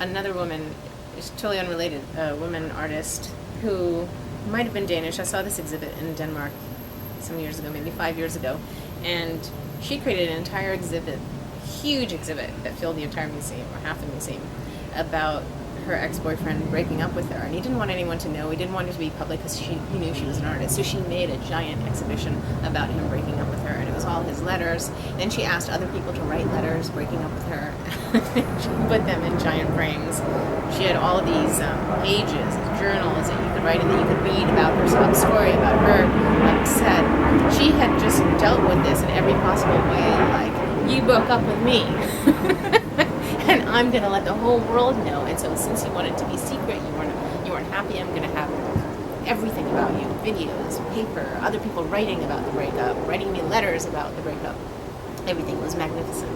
another woman, is totally unrelated, a woman artist who might have been Danish. I saw this exhibit in Denmark some years ago, maybe 5 years ago, and she created an entire exhibit, huge exhibit that filled the entire museum, or half the museum, about her ex-boyfriend breaking up with her, and he didn't want anyone to know. He didn't want it to be public because he knew she was an artist. So she made a giant exhibition about him breaking up with her, and it was all his letters. Then she asked other people to write letters breaking up with her. She put them in giant frames. She had all of these pages, journals that you could write and that you could read about her story about her upset. She had just dealt with this in every possible way, like, you broke up with me. And I'm going to let the whole world know. And so since you wanted to be secret, you weren't happy, I'm going to have everything about you, videos, paper, other people writing about the breakup, writing me letters about the breakup. Everything was magnificent.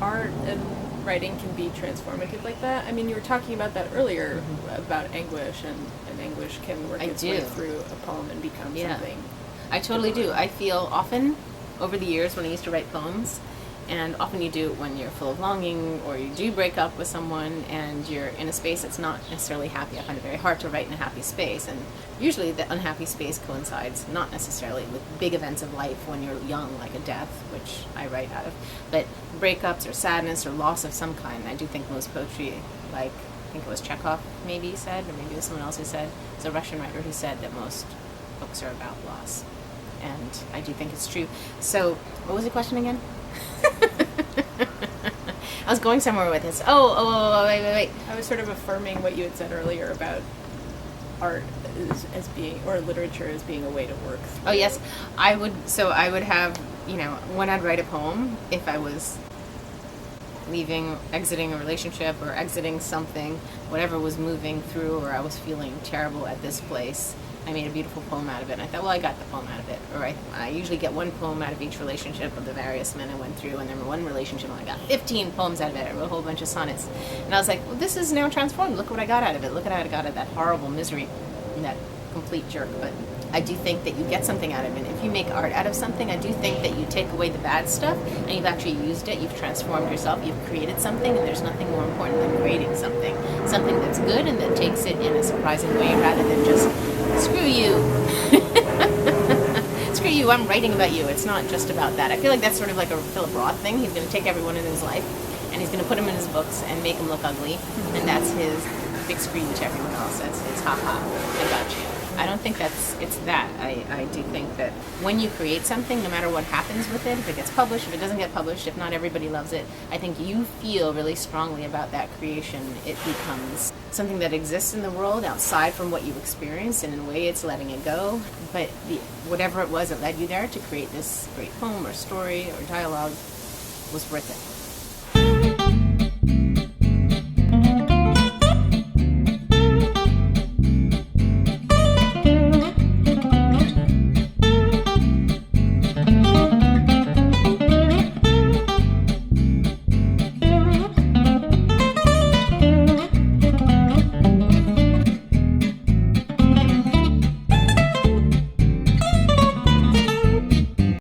Art and writing can be transformative like that. I mean, you were talking about that earlier, about anguish, and anguish can work its way through a poem and become something. I totally do. I feel often, over the years when I used to write poems, and often you do it when you're full of longing, or you do break up with someone and you're in a space that's not necessarily happy. I find it very hard to write in a happy space, and usually the unhappy space coincides not necessarily with big events of life when you're young, like a death, which I write out of, but breakups or sadness or loss of some kind. I do think most poetry, like I think it was Chekhov maybe said, or maybe it was someone else who said, it's a Russian writer who said that most books are about loss, and I do think it's true. So what was the question again? I was going somewhere with this. Wait. I was sort of affirming what you had said earlier about art as being, or literature as being a way to work through. Oh yes, I would have, when I'd write a poem, if I was exiting a relationship or exiting something, whatever was moving through, or I was feeling terrible at this place, I made a beautiful poem out of it. And I thought, well, I got the poem out of it. Or I usually get one poem out of each relationship of the various men I went through. And then one relationship, I got 15 poems out of it. I wrote a whole bunch of sonnets. And I was like, well, this is now transformed. Look what I got out of it. Look what I got out of that horrible misery and that complete jerk. But I do think that you get something out of it. If you make art out of something, I do think that you take away the bad stuff and you've actually used it. You've transformed yourself. You've created something, and there's nothing more important than creating something that's good and that takes it in a surprising way, rather than just, screw you. Screw you, I'm writing about you. It's not just about that. I feel like that's sort of like a Philip Roth thing. He's going to take everyone in his life and he's going to put them in his books and make them look ugly. And that's his big scream to everyone else. That's his ha-ha, I got you. I don't think it's that. I do think that when you create something, no matter what happens with it, if it gets published, if it doesn't get published, if not everybody loves it, I think you feel really strongly about that creation. It becomes something that exists in the world outside from what you experienced, and in a way it's letting it go. But whatever it was that led you there to create this great poem or story or dialogue was worth it.